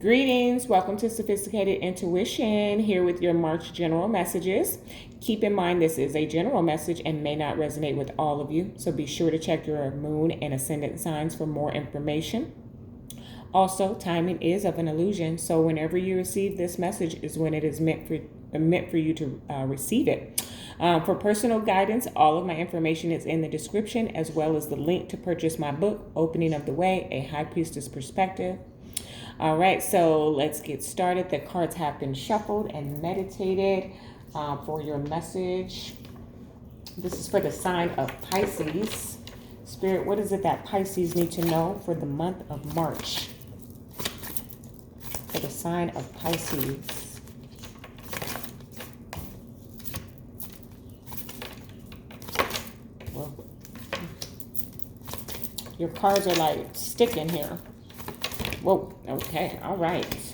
Greetings. Welcome to Sophisticated Intuition, here with your March general messages. Keep in mind this is a general message and may not resonate with all of you, so be sure to check your moon and ascendant signs for more information. Also, timing is of an illusion, so whenever you receive this message is when it is meant for you to receive it. For personal guidance, all of my information is in the description, as well as the link to purchase my book, Opening of the Way, A High Priestess Perspective. All right, so let's get started. The cards have been shuffled and meditated for your message. This is for the sign of Pisces. Spirit, what is it that Pisces need to know for the month of March? For the sign of Pisces. Well, your cards are like sticking here. Whoa, okay, all right.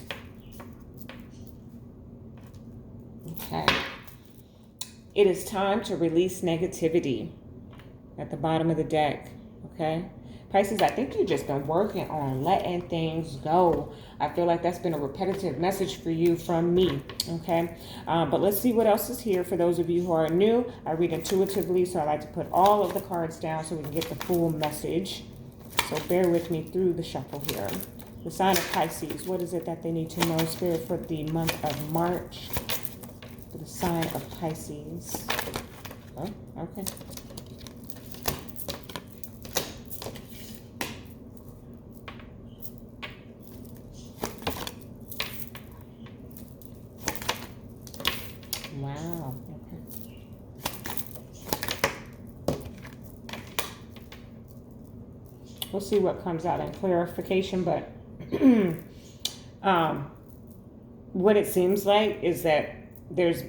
Okay. It is time to release negativity at the bottom of the deck, okay? Pisces, I think you've just been working on letting things go. I feel like that's been a repetitive message for you from me, okay? But let's see what else is here. For those of you who are new, I read intuitively, so I like to put all of the cards down so we can get the full message. So bear with me through the shuffle here. The sign of Pisces, what is it that they need to know, Spirit, for the month of March? For the sign of Pisces. Oh, okay. Wow, okay. We'll see what comes out in clarification, but what it seems like is that there's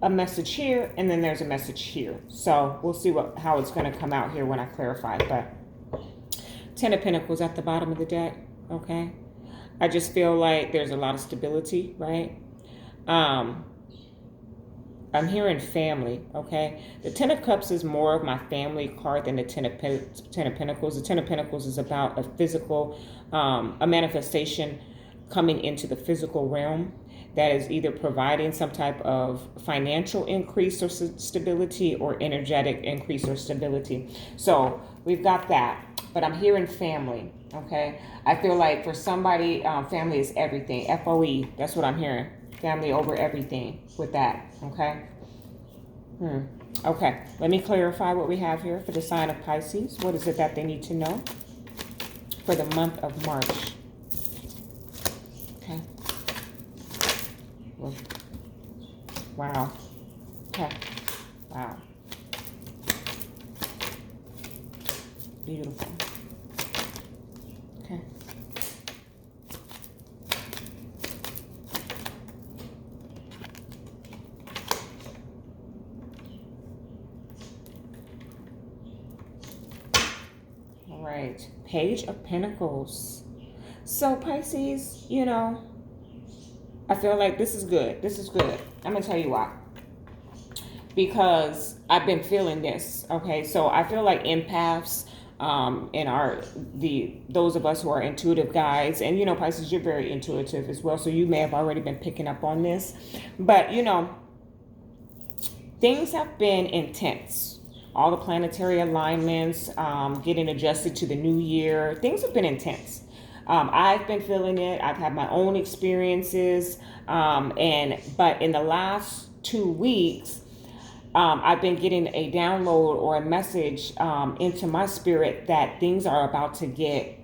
a message here and then there's a message here. So we'll see how it's going to come out here when I clarify. But Ten of Pentacles at the bottom of the deck, okay? I just feel like there's a lot of stability, right? I'm hearing family, okay? The Ten of Cups is more of my family card than the Ten of Pentacles. The Ten of Pentacles is about a physical, a manifestation coming into the physical realm that is either providing some type of financial increase or stability or energetic increase or stability. So we've got that, but I'm hearing family, okay? I feel like for somebody, family is everything. FOE, that's what I'm hearing. Family over everything with that, okay? Okay, let me clarify what we have here for the sign of Pisces. What is it that they need to know for the month of March? Okay. Wow. Okay. Wow. Beautiful. Okay. Right, Page of Pentacles. So Pisces, you know, I feel like this is good. This is good. I'm gonna tell you why. Because I've been feeling this. Okay, so I feel like empaths, and those of us who are intuitive guides, and you know, Pisces, you're very intuitive as well. So you may have already been picking up on this, but you know, things have been intense. All the planetary alignments, getting adjusted to the new year. Things have been intense. I've been feeling it. I've had my own experiences. But in the last 2 weeks, I've been getting a download or a message into my spirit that things are about to get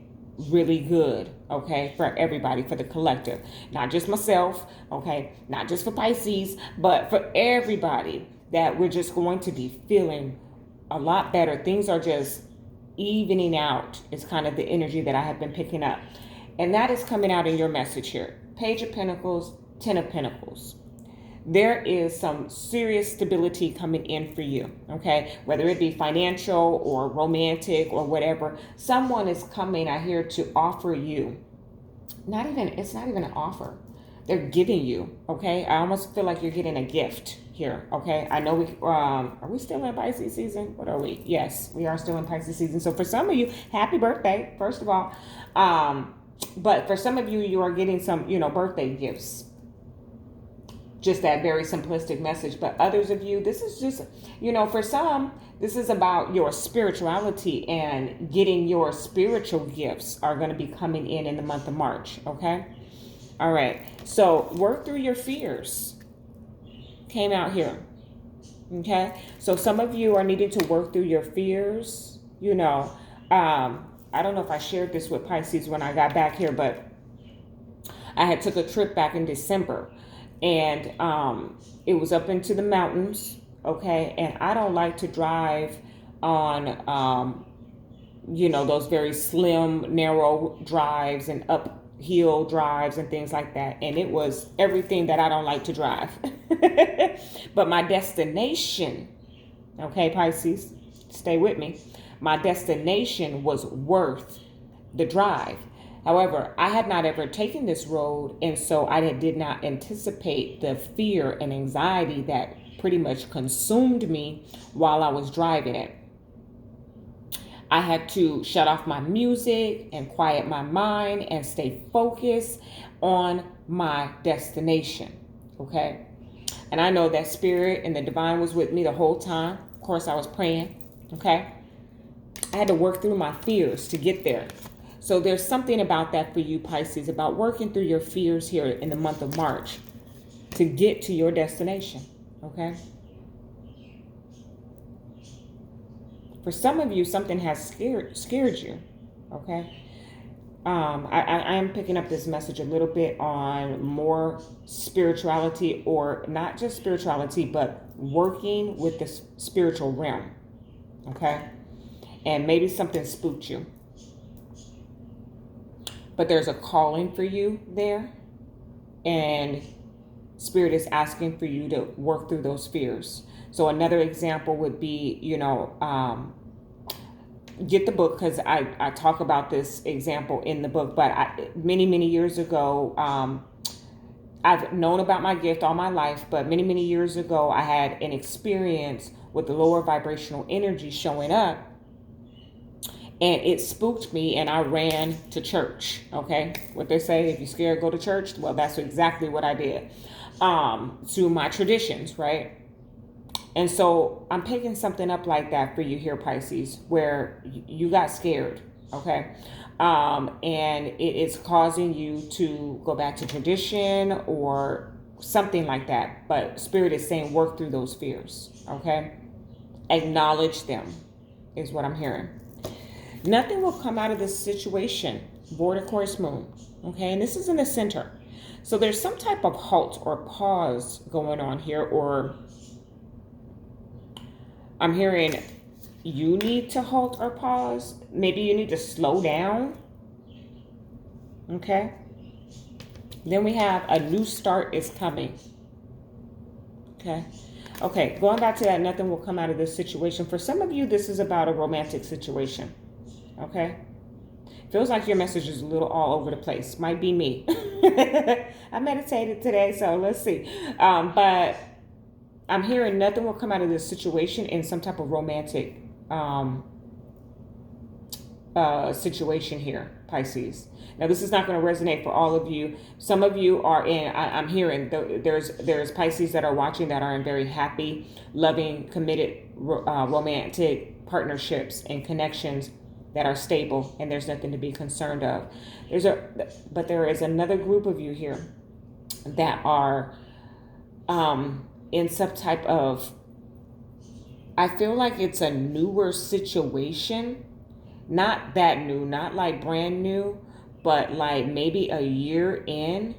really good, okay, for everybody, for the collective. Not just myself, okay, not just for Pisces, but for everybody, that we're just going to be feeling a lot better. Things are just evening out is kind of the energy that I have been picking up. And that is coming out in your message here. Page of Pentacles, Ten of Pentacles. There is some serious stability coming in for you, okay? Whether it be financial or romantic or whatever. Someone is coming out here to offer you. It's not even an offer. They're giving you, okay? I almost feel like you're getting a gift here, okay? I know are we still in Pisces season? What are we? Yes, we are still in Pisces season. So for some of you, happy birthday, first of all. But for some of you, you are getting some, birthday gifts. Just that very simplistic message. But others of you, this is just, for some, this is about your spirituality, and getting your spiritual gifts are going to be coming in the month of March. Okay. All right. So work through your fears. Came out here. Okay. So some of you are needing to work through your fears. I don't know if I shared this with Pisces when I got back here, but I had took a trip back in December, and it was up into the mountains. Okay. And I don't like to drive on, those very slim, narrow drives and uphill drives and things like that. And it was everything that I don't like to drive. But my destination, okay, Pisces, stay with me. My destination was worth the drive. However, I had not ever taken this road, and so I did not anticipate the fear and anxiety that pretty much consumed me while I was driving it. I had to shut off my music and quiet my mind and stay focused on my destination. Okay. And I know that Spirit and the divine was with me the whole time. Of course, I was praying. Okay. I had to work through my fears to get there. So there's something about that for you, Pisces, about working through your fears here in the month of March to get to your destination. Okay. For some of you, something has scared you. Okay. I am picking up this message a little bit on more spirituality, or not just spirituality, but working with the spiritual realm. Okay. And maybe something spooked you. But there's a calling for you there. And Spirit is asking for you to work through those fears. So another example would be, get the book, because I talk about this example in the book. But many years ago, I've known about my gift all my life. But many years ago, I had an experience with the lower vibrational energy showing up. And it spooked me, and I ran to church. Okay. What they say, if you're scared, go to church. Well, that's exactly what I did. To my traditions, right? And so I'm picking something up like that for you here, Pisces, where you got scared. Okay. And it is causing you to go back to tradition or something like that. But Spirit is saying work through those fears. Okay. Acknowledge them is what I'm hearing. Nothing will come out of this situation. Board of course, moon. Okay. And this is in the center. So there's some type of halt or pause going on here, or I'm hearing you need to halt or pause. Maybe you need to slow down. Okay. Then we have a new start is coming. Okay. Okay. Going back to that, nothing will come out of this situation. For some of you, this is about a romantic situation. Okay. Feels like your message is a little all over the place. Might be me. I meditated today, so let's see. But I'm hearing nothing will come out of this situation in some type of romantic situation here, Pisces. Now, this is not going to resonate for all of you. Some of you are in, I'm hearing there's Pisces that are watching that are in very happy, loving, committed, romantic partnerships and connections that are stable, and there's nothing to be concerned of. But there is another group of you here that are in some type of, I feel like it's a newer situation, not that new, not like brand new, but like maybe a year in,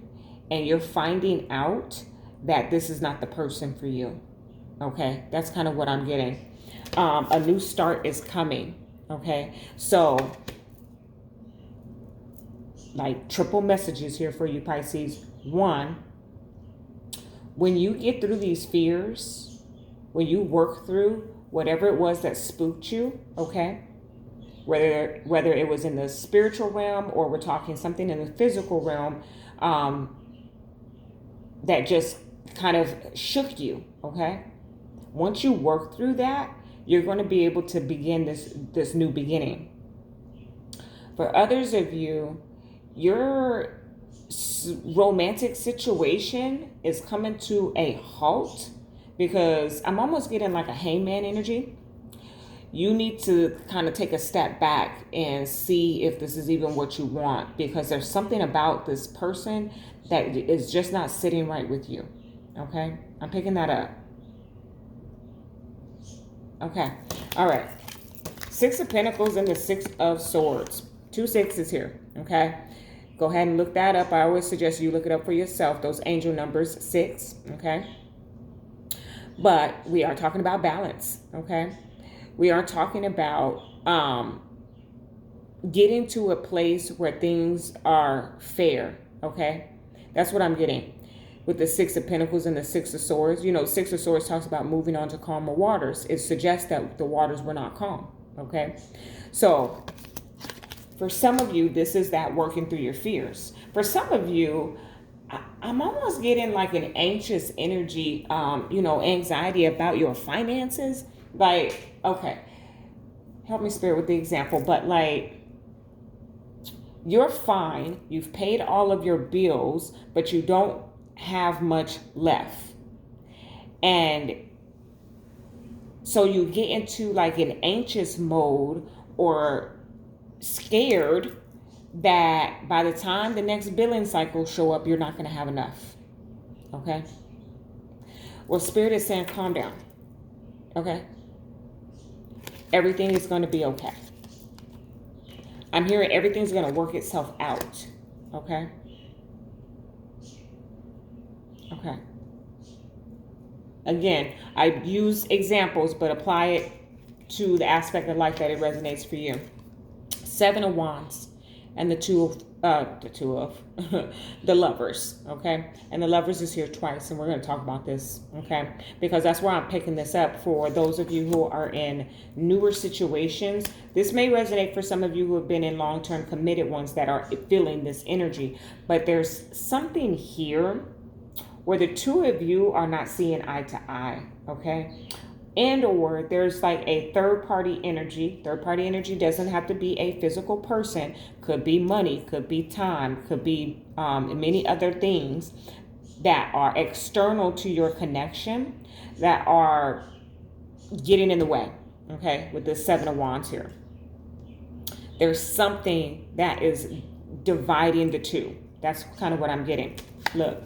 and you're finding out that this is not the person for you. Okay, that's kind of what I'm getting. A new start is coming. Okay, so like triple messages here for you, Pisces. One, when you get through these fears, when you work through whatever it was that spooked you, okay, whether it was in the spiritual realm or we're talking something in the physical realm, that just kind of shook you, okay? Once you work through that, you're going to be able to begin this new beginning. For others of you, your romantic situation is coming to a halt, because I'm almost getting like a hangman energy. You need to kind of take a step back and see if this is even what you want, because there's something about this person that is just not sitting right with you. Okay, I'm picking that up. Okay, all right. Six of Pentacles and the Six of Swords. 2 sixes here. Okay, go ahead and look that up. I always suggest you look it up for yourself. Those angel numbers 6. Okay, but we are talking about balance. Okay, we are talking about getting to a place where things are fair. Okay, that's what I'm getting with the Six of Pentacles and the Six of Swords. You know, Six of Swords talks about moving on to calmer waters. It suggests that the waters were not calm. Okay, so for some of you, this is that working through your fears. For some of you, I'm almost getting like an anxious energy, anxiety about your finances. Like, okay, help me Spirit with the example, but like, you're fine. You've paid all of your bills, but you don't have much left. And so you get into like an anxious mode or scared that by the time the next billing cycle show up, you're not going to have enough. Okay. Well, Spirit is saying, calm down. Okay. Everything is going to be okay. I'm hearing everything's going to work itself out. Okay. Okay. Again, I use examples, but apply it to the aspect of life that it resonates for you. 7 of Wands and the the Lovers. Okay. And the Lovers is here twice, and we're going to talk about this. Okay. Because that's why I'm picking this up for those of you who are in newer situations. This may resonate for some of you who have been in long-term committed ones that are feeling this energy, but there's something here where the two of you are not seeing eye to eye, okay? And or there's like a third-party energy. Third-party energy doesn't have to be a physical person. Could be money, could be time, could be many other things that are external to your connection that are getting in the way, okay? With the 7 of Wands here. There's something that is dividing the two. That's kind of what I'm getting. Look.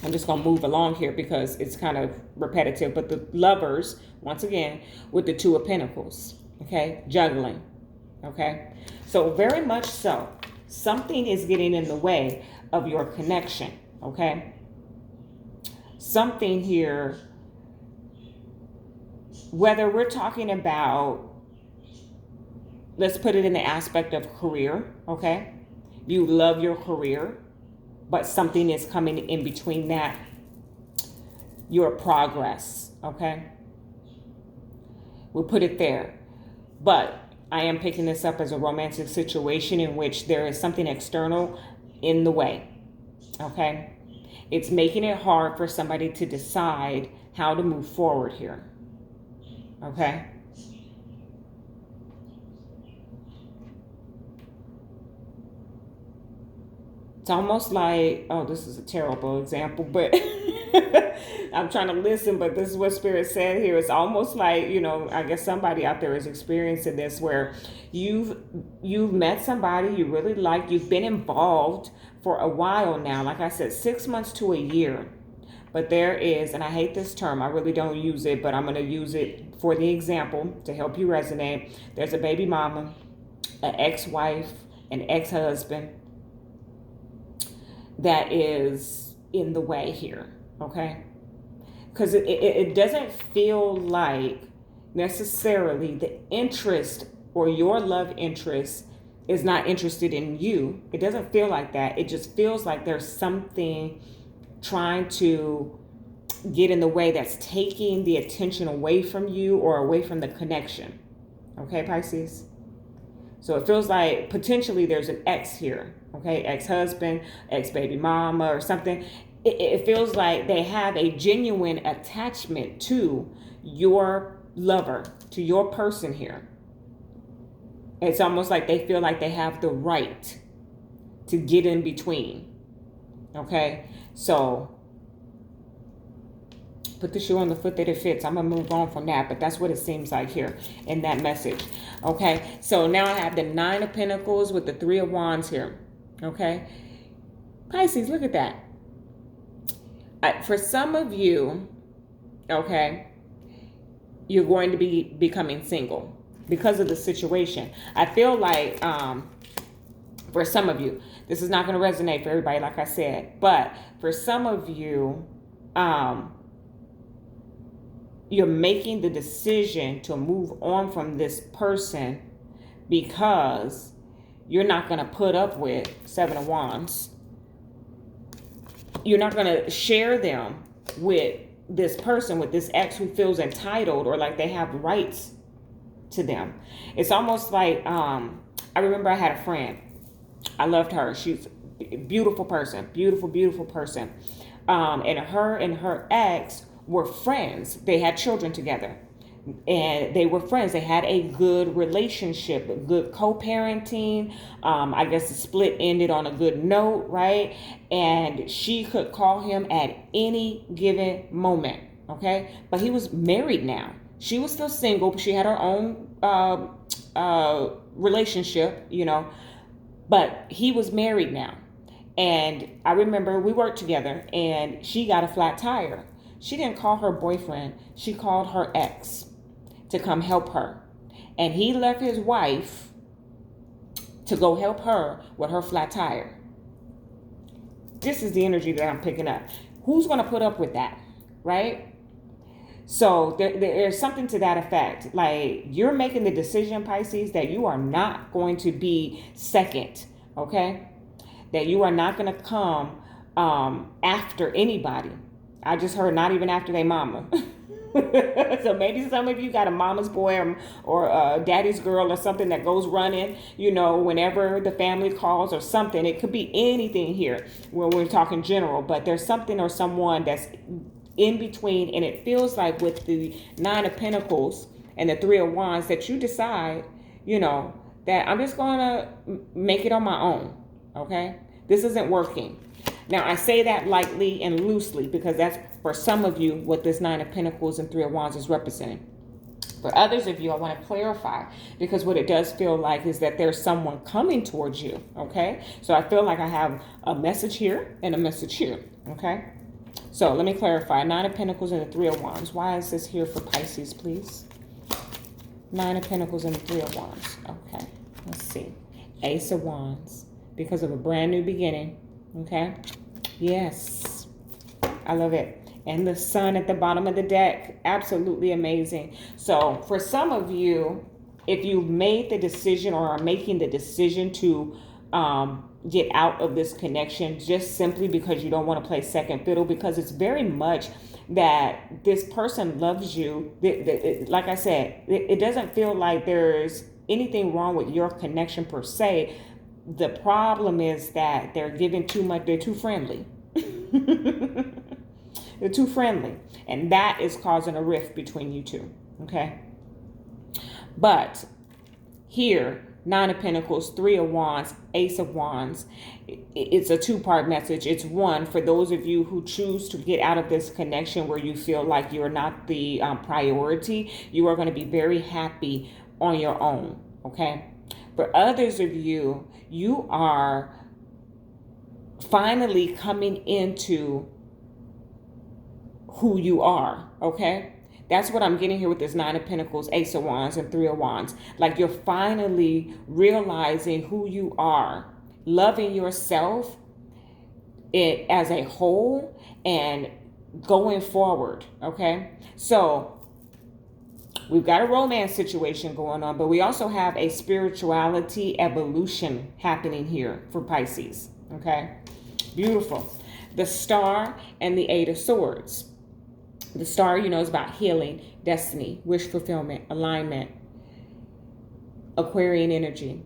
I'm just going to move along here because it's kind of repetitive. But the Lovers, once again, with the 2 of Pentacles, okay? Juggling, okay? So very much so, something is getting in the way of your connection, okay? Something here, whether we're talking about, let's put it in the aspect of career, okay? You love your career, but something is coming in between that, your progress, okay? We'll put it there. But I am picking this up as a romantic situation in which there is something external in the way, okay? It's making it hard for somebody to decide how to move forward here, okay? It's almost like, oh, this is a terrible example, but I'm trying to listen, but this is what Spirit said here. It's almost like, I guess somebody out there is experiencing this where you've met somebody you really like, you've been involved for a while now, like I said, 6 months to a year. But there is, and I hate this term, I really don't use it, but I'm going to use it for the example to help you resonate. There's a baby mama, an ex-wife, an ex-husband that is in the way here, okay? Because it doesn't feel like necessarily the interest or your love interest is not interested in you. It doesn't feel like that. It just feels like there's something trying to get in the way that's taking the attention away from you or away from the connection, okay, Pisces? So it feels like potentially there's an ex here, okay? Ex-husband, ex-baby mama or something. It feels like they have a genuine attachment to your lover, to your person here. It's almost like they feel like they have the right to get in between. Okay, so put the shoe on the foot that it fits. I'm going to move on from that, but that's what it seems like here in that message. Okay, so now I have the Nine of Pentacles with the Three of Wands here. Okay, Pisces, look at that. For some of you, okay, you're going to be becoming single because of the situation. I feel like for some of you, this is not going to resonate for everybody, like I said, but for some of you, you're making the decision to move on from this person because you're not going to put up with Seven of Wands. You're not going to share them with this person, with this ex who feels entitled or like they have rights to them. It's almost like, I remember I had a friend. I loved her. She's a beautiful person, beautiful, beautiful person. And her ex were friends. They had children together and they were friends. They had a good relationship, a good co-parenting. I guess the split ended on a good note, right? And she could call him at any given moment, okay? But he was married now. She was still single, but she had her own relationship, you know, but he was married now. And I remember we worked together and she got a flat tire. She didn't call her boyfriend. She called her ex to come help her. And he left his wife to go help her with her flat tire. This is the energy that I'm picking up. Who's going to put up with that, right? So there's something to that effect. Like, you're making the decision, Pisces, that you are not going to be second, okay? That you are not going to come after anybody. I just heard not even after their mama. So maybe some of you got a mama's boy or a daddy's girl or something that goes running, you know, whenever the family calls or something. It could be anything here when we're talking general, but there's something or someone that's in between. And it feels like with the Nine of Pentacles and the Three of Wands that you decide, you know, that I'm just going to make it on my own. Okay, this isn't working. Now, I say that lightly and loosely because that's, for some of you, what this Nine of Pentacles and Three of Wands is representing. For others of you, I want to clarify, because what it does feel like is that there's someone coming towards you, okay? So I feel like I have a message here and a message here, okay? So let me clarify. Nine of Pentacles and the Three of Wands. Why is this here for Pisces, please? Nine of Pentacles and the Three of Wands. Okay, let's see. Ace of Wands. Because of a brand new beginning. Okay. Yes. I love it. And the sun at the bottom of the deck. Absolutely amazing. So for some of you, if you've made the decision or are making the decision to get out of this connection just simply because you don't want to play second fiddle, because it's very much that this person loves you. Like I said, it doesn't feel like there's anything wrong with your connection per se. The problem is that they're giving too much. They're too friendly. They're too friendly. And that is causing a rift between you two. Okay. But here, Nine of Pentacles, Three of Wands, Ace of Wands. It's a two-part message. It's one, for those of you who choose to get out of this connection where you feel like you're not the priority, you are going to be very happy on your own. Okay. For others of you, you are finally coming into who you are, okay? That's what I'm getting here with this Nine of Pentacles, Ace of Wands, and Three of Wands. Like, you're finally realizing who you are, loving yourself as a whole, and going forward, okay? So we've got a romance situation going on, but we also have a spirituality evolution happening here for Pisces, okay? Beautiful. The Star and the Eight of Swords. The Star, you know, is about healing, destiny, wish fulfillment, alignment, Aquarian energy.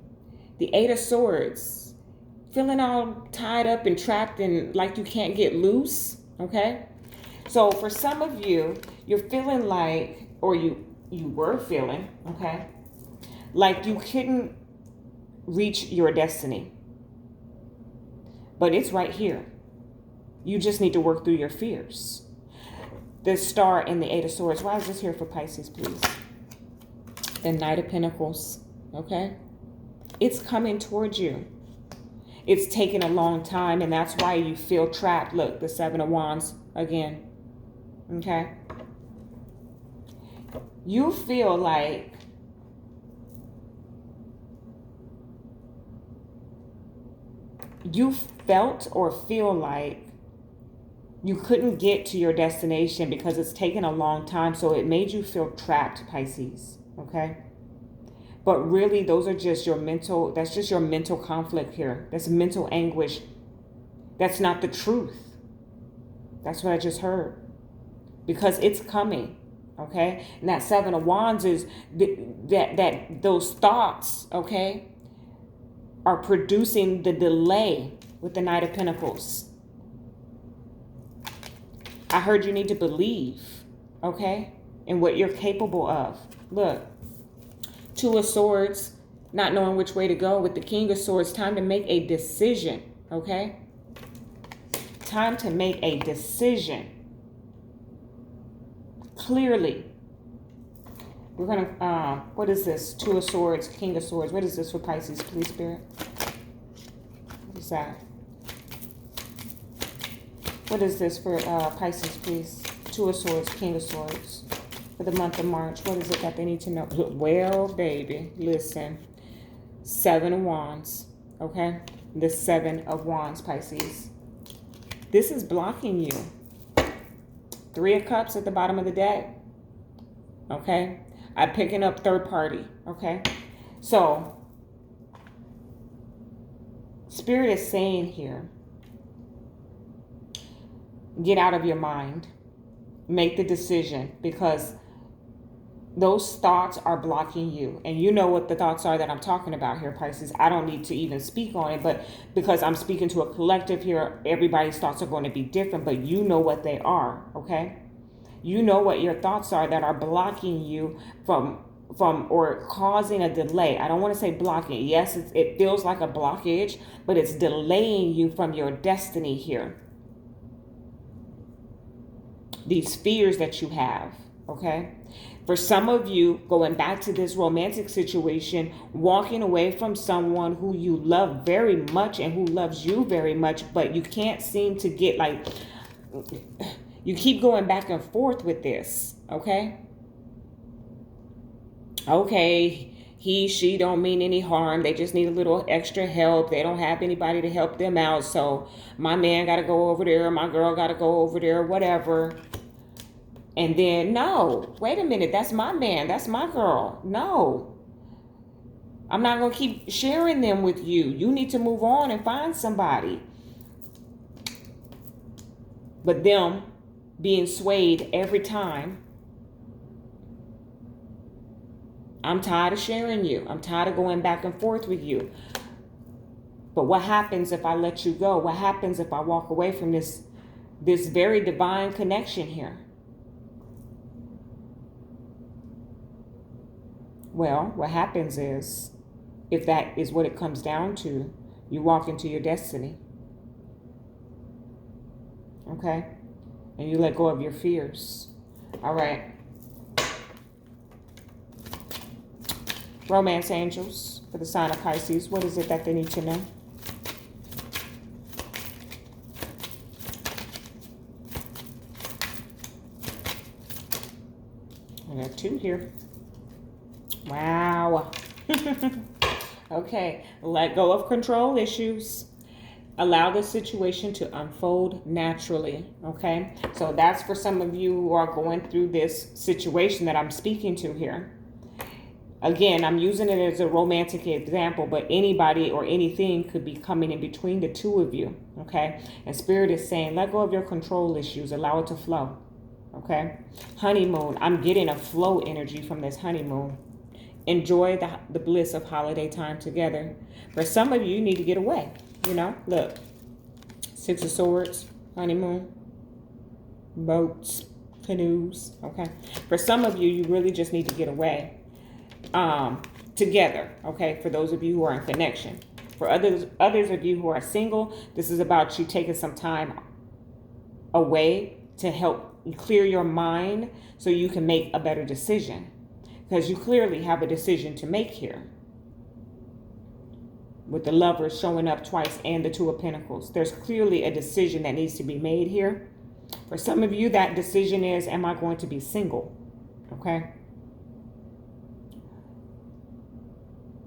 The Eight of Swords, feeling all tied up and trapped and like you can't get loose, okay? So for some of you, you're feeling like, or you were feeling, okay, like you couldn't reach your destiny. but it's right here. You just need to work through your fears. The Star and the Eight of Swords. Why is this here for Pisces, please? The Knight of Pentacles. Okay? It's coming towards you. It's taken a long time, and that's why you feel trapped. Look, the Seven of Wands again. Okay? You feel like you felt or feel like you couldn't get to your destination because it's taken a long time, so it made you feel trapped, Pisces. Okay? But really, those are just your mental, that's just your mental conflict here. That's mental anguish. That's not the truth. That's what I just heard. Because it's coming, okay? And that Seven of Wands is that those thoughts, okay, are producing the delay with the Knight of Pentacles. I heard you need to believe, okay, in what you're capable of. Look. Two of Swords, not knowing which way to go. With the King of Swords, time to make a decision, okay? Time to make a decision. Clearly. We're going to, what is this? Two of Swords, King of Swords. What is this for Pisces, please, Spirit? What is that? What is this for Pisces, please? Two of Swords, King of Swords. For the month of March, what is it that they need to know? Well, baby, listen. Seven of Wands, okay? The Seven of Wands, Pisces. This is blocking you. Three of Cups at the bottom of the deck, okay? I'm picking up third party, okay? So, Spirit is saying here, get out of your mind. Make the decision, because those thoughts are blocking you. And you know what the thoughts are that I'm talking about here, Pisces. I don't need to even speak on it, but because I'm speaking to a collective here, everybody's thoughts are going to be different, but you know what they are, okay? You know what your thoughts are that are blocking you from or causing a delay. I don't want to say blocking. Yes, it feels like a blockage, but it's delaying you from your destiny here. These fears that you have, okay? For some of you, going back to this romantic situation, walking away from someone who you love very much and who loves you very much, but you can't seem to get, like, you keep going back and forth with this, okay? Okay, he, she don't mean any harm. They just need a little extra help. They don't have anybody to help them out. So my man got to go over there. My girl got to go over there, whatever. And then, no, wait a minute. That's my man. That's my girl. No, I'm not going to keep sharing them with you. You need to move on and find somebody. But them being swayed every time. I'm tired of sharing you. I'm tired of going back and forth with you. But what happens if I let you go? What happens if I walk away from this very divine connection here? Well, what happens is, if that is what it comes down to, you walk into your destiny. Okay? And you let go of your fears. All right. Romance angels for the sign of Pisces. What is it that they need to know? I got two here. Wow. Okay. Let go of control issues. Allow the situation to unfold naturally. Okay. So that's for some of you who are going through this situation that I'm speaking to here. Again, I'm using it as a romantic example, but anybody or anything could be coming in between the two of you, okay? And Spirit is saying, let go of your control issues. Allow it to flow, okay? Honeymoon. I'm getting a flow energy from this honeymoon. Enjoy the bliss of holiday time together. For some of you, you need to get away, you know? Look, Six of Swords, honeymoon, boats, canoes, okay? For some of you, you really just need to get away. Together, okay, for those of you who are in connection. For others of you who are single, this is about you taking some time away to help clear your mind so you can make a better decision. Because you clearly have a decision to make here. With the Lovers showing up twice and the Two of Pentacles. There's clearly a decision that needs to be made here. For some of you, that decision is, am I going to be single? Okay.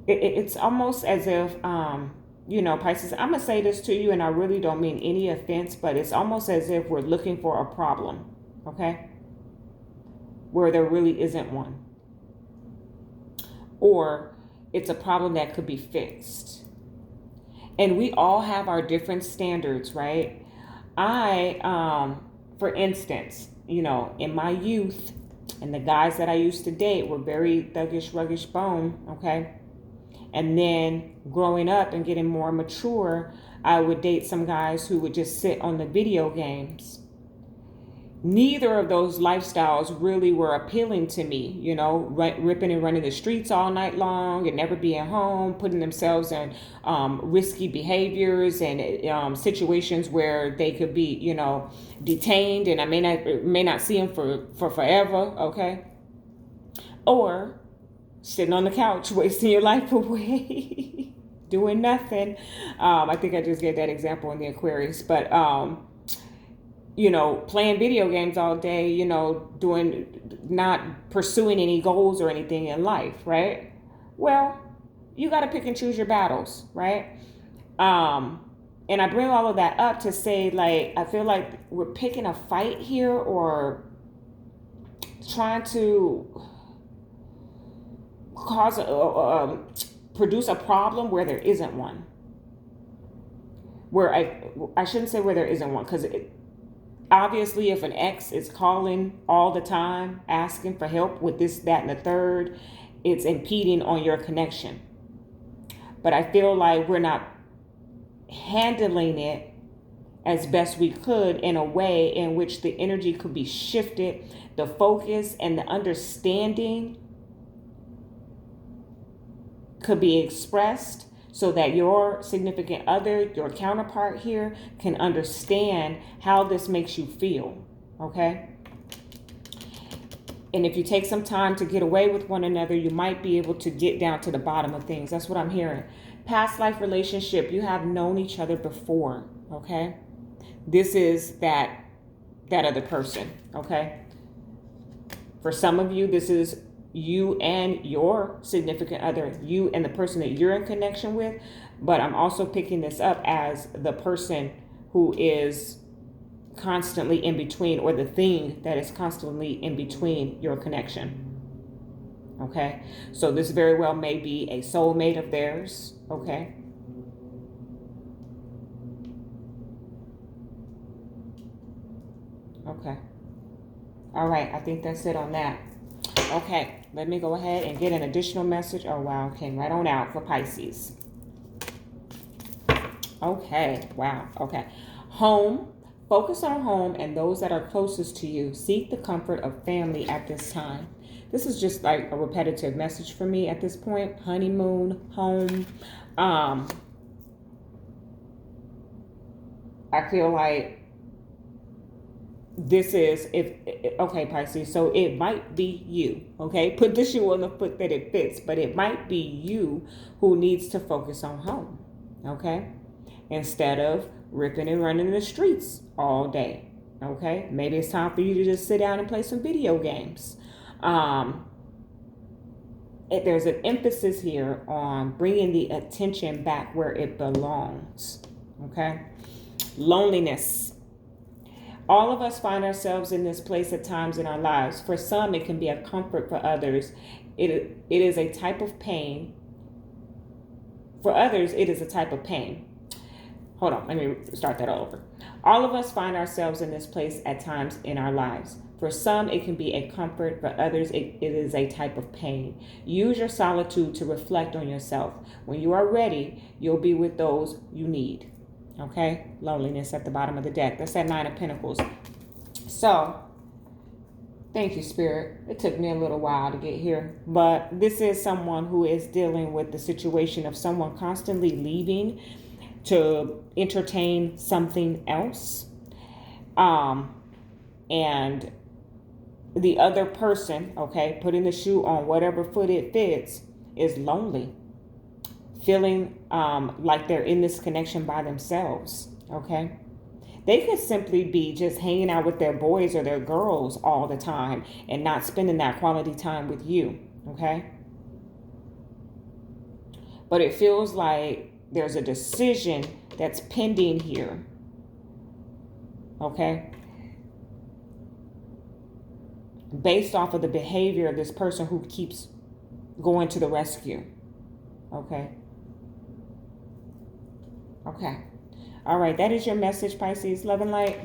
It's almost as if, you know, Pisces, I'm going to say this to you, and I really don't mean any offense, but it's almost as if we're looking for a problem. Okay. Where there really isn't one. Or it's a problem that could be fixed. And we all have our different standards, right? For instance, you know, in my youth, and the guys that I used to date were very thuggish, ruggish bone, okay? And then growing up and getting more mature, I would date some guys who would just sit on the video games. Neither of those lifestyles really were appealing to me, you know, ripping and running the streets all night long and never being home, putting themselves in risky behaviors and situations where they could be, you know, detained, and I may not see them for forever, okay? Or sitting on the couch, wasting your life away, doing nothing. I think I just gave that example in the Aquarius, but you know, playing video games all day, you know, not pursuing any goals or anything in life, right? Well, you got to pick and choose your battles, right? And I bring all of that up to say, like, I feel like we're picking a fight here or trying to produce a problem where there isn't one. Where I shouldn't say where there isn't one, because obviously, if an ex is calling all the time, asking for help with this, that, and the third, it's impeding on your connection. But I feel like we're not handling it as best we could in a way in which the energy could be shifted, the focus and the understanding could be expressed, so that your significant other, your counterpart here, can understand how this makes you feel, okay? And if you take some time to get away with one another, you might be able to get down to the bottom of things. That's what I'm hearing. Past life relationship, you have known each other before, okay? This is that other person, okay? For some of you, this is you and your significant other, you and the person that you're in connection with. But I'm also picking this up as the person who is constantly in between, or the thing that is constantly in between your connection. Okay. So this very well may be a soulmate of theirs. Okay. Okay. All right. I think that's it on that. Okay, let me go ahead and get an additional message. Oh, wow, came right on out for Pisces. Okay, wow, okay. Home, focus on home and those that are closest to you. Seek the comfort of family at this time. This is just like a repetitive message for me at this point. Honeymoon, home. I feel like this is, okay, Pisces, so it might be you, okay? Put the shoe on the foot that it fits, but it might be you who needs to focus on home, okay? Instead of ripping and running the streets all day, okay? Maybe it's time for you to just sit down and play some video games. There's an emphasis here on bringing the attention back where it belongs, okay? Loneliness. All of us find ourselves in this place at times in our lives. For some, it can be a comfort. For others, it is a type of pain. For others, it is a type of pain. Hold on, let me start that all over. All of us find ourselves in this place at times in our lives. For some, it can be a comfort. For others, it is a type of pain. Use your solitude to reflect on yourself. When you are ready, you'll be with those you need. Okay, loneliness at the bottom of the deck. That's that Nine of Pentacles. So Thank you, Spirit. It took me a little while to get here, but this is someone who is dealing with the situation of someone constantly leaving to entertain something else. And the other person, okay, putting the shoe on whatever foot it fits, is lonely, feeling like they're in this connection by themselves, okay? They could simply be just hanging out with their boys or their girls all the time and not spending that quality time with you, okay? But it feels like there's a decision that's pending here, okay? Based off of the behavior of this person who keeps going to the rescue, okay? Okay. All right, that is your message, Pisces. Love and light.